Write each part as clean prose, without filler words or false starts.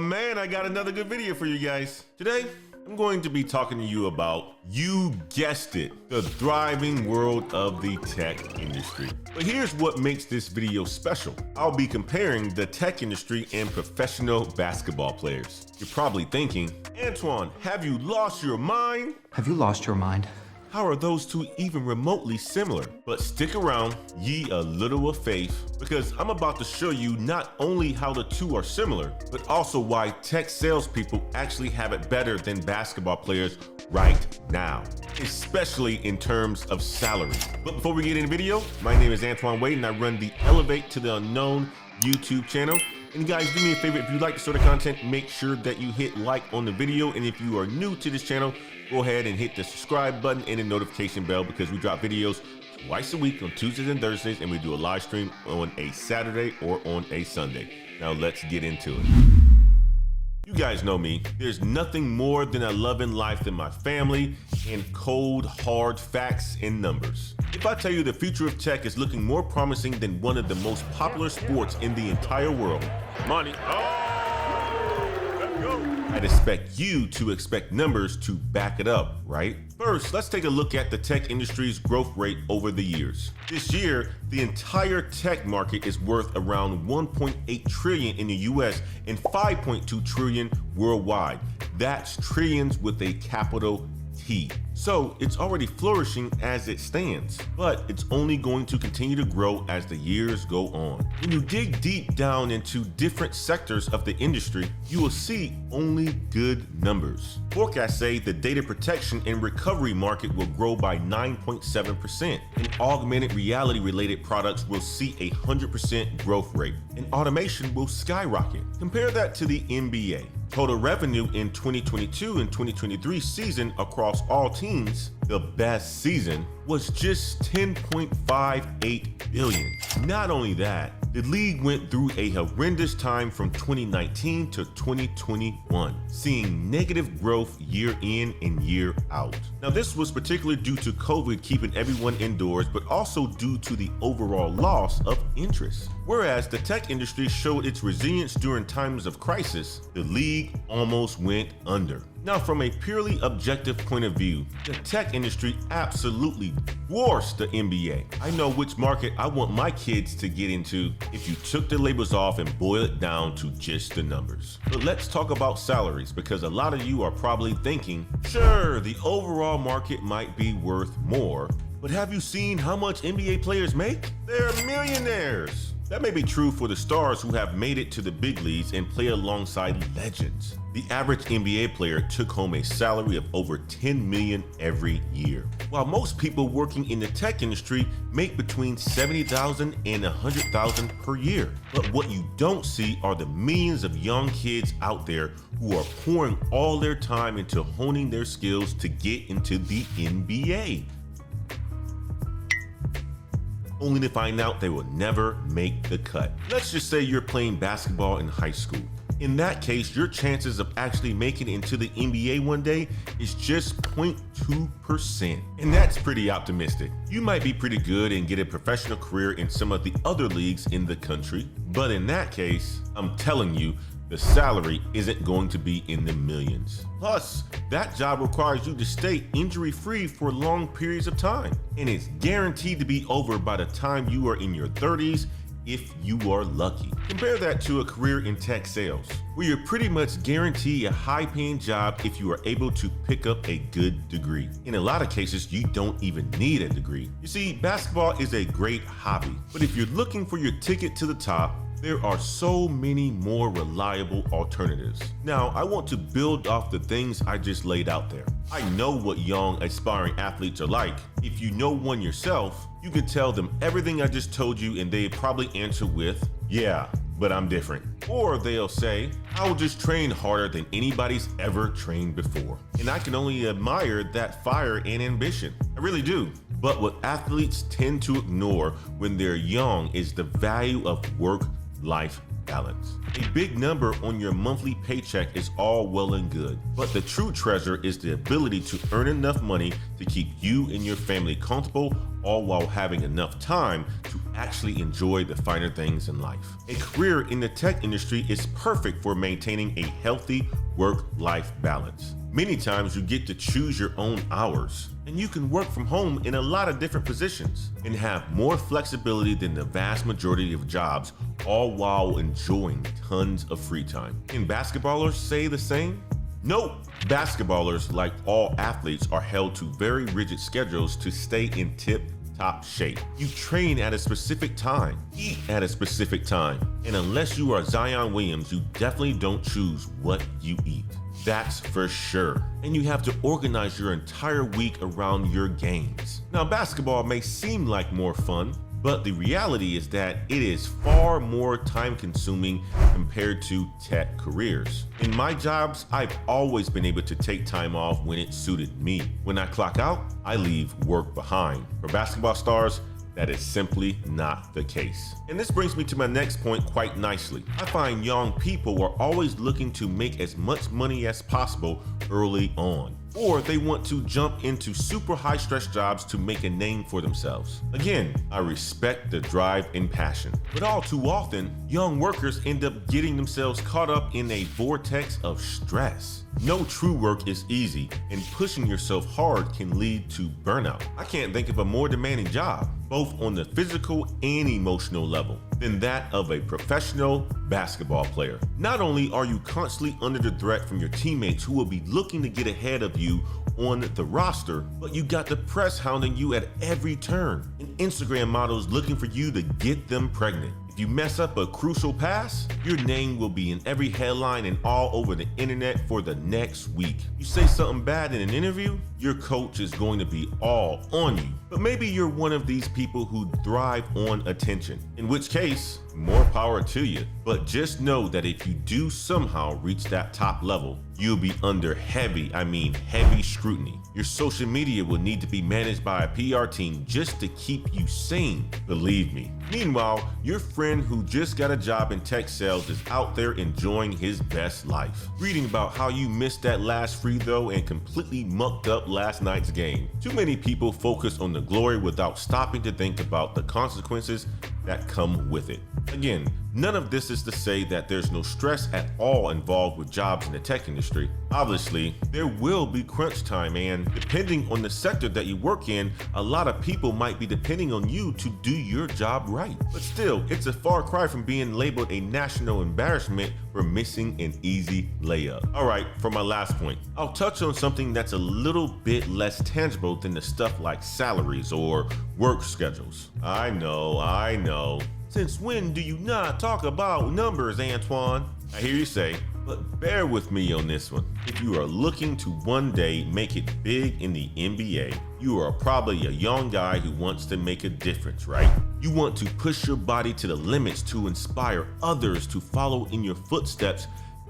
man, I got another good video for you guys. Today, I'm going to be talking to you about, you guessed it, the thriving world of the tech industry. But here's what makes this video special. I'll be comparing the tech industry and professional basketball players. You're probably thinking, Antoine, have you lost your mind? Have you lost your mind? How are those two even remotely similar? But stick around, ye a little of faith, because I'm about to show you not only how the two are similar, but also why tech salespeople actually have it better than basketball players right now, especially in terms of salary. But before we get into the video, my name is Antoine Wade and I run the Elevate to the Unknown YouTube channel. And guys, do me a favor, if you like this sort of content, make sure that you hit like on the video. And if you are new to this channel, go ahead and hit the subscribe button and the notification bell, because we drop videos twice a week on Tuesdays and Thursdays, and we do a live stream on a Saturday or on a Sunday. Now let's get into it. You guys know me. There's nothing more than I love in life than my family and cold, hard facts and numbers. If I tell you the future of tech is looking more promising than one of the most popular sports in the entire world, money, let's go. I'd expect you to expect numbers to back it up, right? First, let's take a look at the tech industry's growth rate over the years. This year, the entire tech market is worth around 1.8 trillion in the US and 5.2 trillion worldwide. That's trillions with a capital T. So it's already flourishing as it stands, but it's only going to continue to grow as the years go on. When you dig deep down into different sectors of the industry, you will see only good numbers. Forecasts say the data protection and recovery market will grow by 9.7%, and augmented reality related products will see a 100% growth rate, and automation will skyrocket. Compare that to the NBA. Total revenue in 2022 and 2023 season across all teams, the best season, was just 10.58 billion. Not only that, the league went through a horrendous time from 2019 to 2021, seeing negative growth year in and year out. Now, this was particularly due to COVID keeping everyone indoors, but also due to the overall loss of interest. Whereas the tech industry showed its resilience during times of crisis, the league almost went under. Now, from a purely objective point of view, the tech industry absolutely dwarfs the NBA. I know which market I want my kids to get into if you took the labels off and boil it down to just the numbers. But let's talk about salaries, because a lot of you are probably thinking, sure, the overall market might be worth more, but have you seen how much NBA players make? They're millionaires. That may be true for the stars who have made it to the big leagues and play alongside legends. The average NBA player took home a salary of over $10 million every year, while most people working in the tech industry make between $70,000 and $100,000 per year. But what you don't see are the millions of young kids out there who are pouring all their time into honing their skills to get into the NBA, only to find out they will never make the cut. Let's just say you're playing basketball in high school. In that case, your chances of actually making it into the NBA one day is just 0.2%. And that's pretty optimistic. You might be pretty good and get a professional career in some of the other leagues in the country, but in that case, I'm telling you, the salary isn't going to be in the millions. Plus, that job requires you to stay injury-free for long periods of time, and it's guaranteed to be over by the time you are in your 30s if you are lucky. Compare that to a career in tech sales, where you're pretty much guaranteed a high-paying job if you are able to pick up a good degree. In a lot of cases, you don't even need a degree. You see, basketball is a great hobby, but if you're looking for your ticket to the top, there are so many more reliable alternatives. Now, I want to build off the things I just laid out there. I know what young aspiring athletes are like. If you know one yourself, you can tell them everything I just told you and they probably answer with, yeah, but I'm different. Or they'll say, I will just train harder than anybody's ever trained before. And I can only admire that fire and ambition. I really do. But what athletes tend to ignore when they're young is the value of work-life balance. A big number on your monthly paycheck is all well and good, but the true treasure is the ability to earn enough money to keep you and your family comfortable, all while having enough time to actually enjoy the finer things in life. A career in the tech industry is perfect for maintaining a healthy work-life balance. Many times you get to choose your own hours, and you can work from home in a lot of different positions and have more flexibility than the vast majority of jobs, all while enjoying tons of free time. Can basketballers say the same? Nope. Basketballers, like all athletes, are held to very rigid schedules to stay in tip-top shape. You train at a specific time, eat at a specific time, and unless you are Zion Williams, you definitely don't choose what you eat. That's for sure. And you have to organize your entire week around your games. Now, basketball may seem like more fun, but the reality is that it is far more time consuming compared to tech careers. In my jobs, I've always been able to take time off when it suited me. When I clock out, I leave work behind. For basketball stars, that is simply not the case. And this brings me to my next point quite nicely. I find young people are always looking to make as much money as possible early on, or they want to jump into super high stress jobs to make a name for themselves. Again, I respect the drive and passion, but all too often, young workers end up getting themselves caught up in a vortex of stress. No true work is easy, and pushing yourself hard can lead to burnout. I can't think of a more demanding job, both on the physical and emotional level, than that of a professional basketball player. Not only are you constantly under the threat from your teammates who will be looking to get ahead of you on the roster, but you got the press hounding you at every turn, and Instagram models looking for you to get them pregnant. If you mess up a crucial pass, your name will be in every headline and all over the internet for the next week. You say something bad in an interview, your coach is going to be all on you. But maybe you're one of these people who thrive on attention, in which case, more power to you. But just know that if you do somehow reach that top level, you'll be under heavy scrutiny. Your social media will need to be managed by a PR team just to keep you sane, believe me. Meanwhile, your friend who just got a job in tech sales is out there enjoying his best life, reading about how you missed that last free throw and completely mucked up last night's game. Too many people focus on the glory without stopping to think about the consequences that come with it. Again, none of this is to say that there's no stress at all involved with jobs in the tech industry. Obviously, there will be crunch time, and depending on the sector that you work in, a lot of people might be depending on you to do your job right. But still, it's a far cry from being labeled a national embarrassment for missing an easy layup. All right, for my last point, I'll touch on something that's a little bit less tangible than the stuff like salaries or work schedules. I know. Since when do you not talk about numbers, Antoine? I hear you say, but bear with me on this one. If you are looking to one day make it big in the NBA, you are probably a young guy who wants to make a difference, right? You want to push your body to the limits to inspire others to follow in your footsteps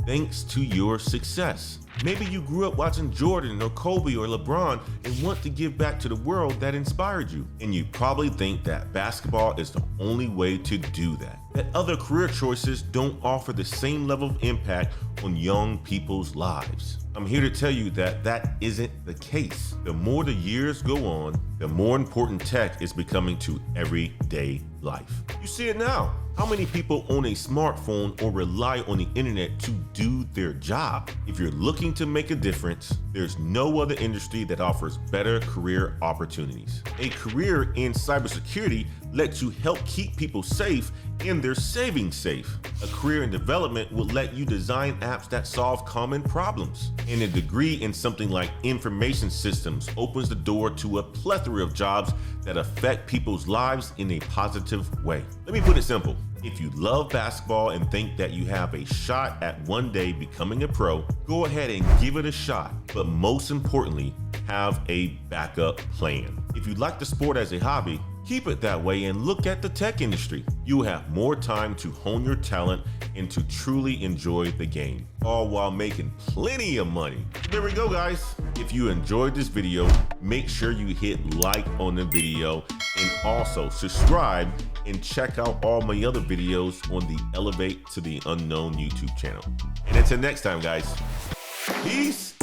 thanks to your success. Maybe you grew up watching Jordan or Kobe or LeBron and want to give back to the world that inspired you. And you probably think that basketball is the only way to do that. That other career choices don't offer the same level of impact on young people's lives. I'm here to tell you that that isn't the case. The more the years go on, the more important tech is becoming to everyday life. You see it now. How many people own a smartphone or rely on the internet to do their job? If you're looking to make a difference, there's no other industry that offers better career opportunities. A career in cybersecurity lets you help keep people safe and their savings safe. A career in development will let you design apps that solve common problems. And a degree in something like information systems opens the door to a plethora of jobs that affect people's lives in a positive way. Let me put it simple. If you love basketball and think that you have a shot at one day becoming a pro, go ahead and give it a shot. But most importantly, have a backup plan. If you like the sport as a hobby, keep it that way and look at the tech industry. You will have more time to hone your talent and to truly enjoy the game, all while making plenty of money. There we go, guys. If you enjoyed this video, make sure you hit like on the video and also subscribe and check out all my other videos on the Elevate to the Unknown YouTube channel. And until next time, guys, peace.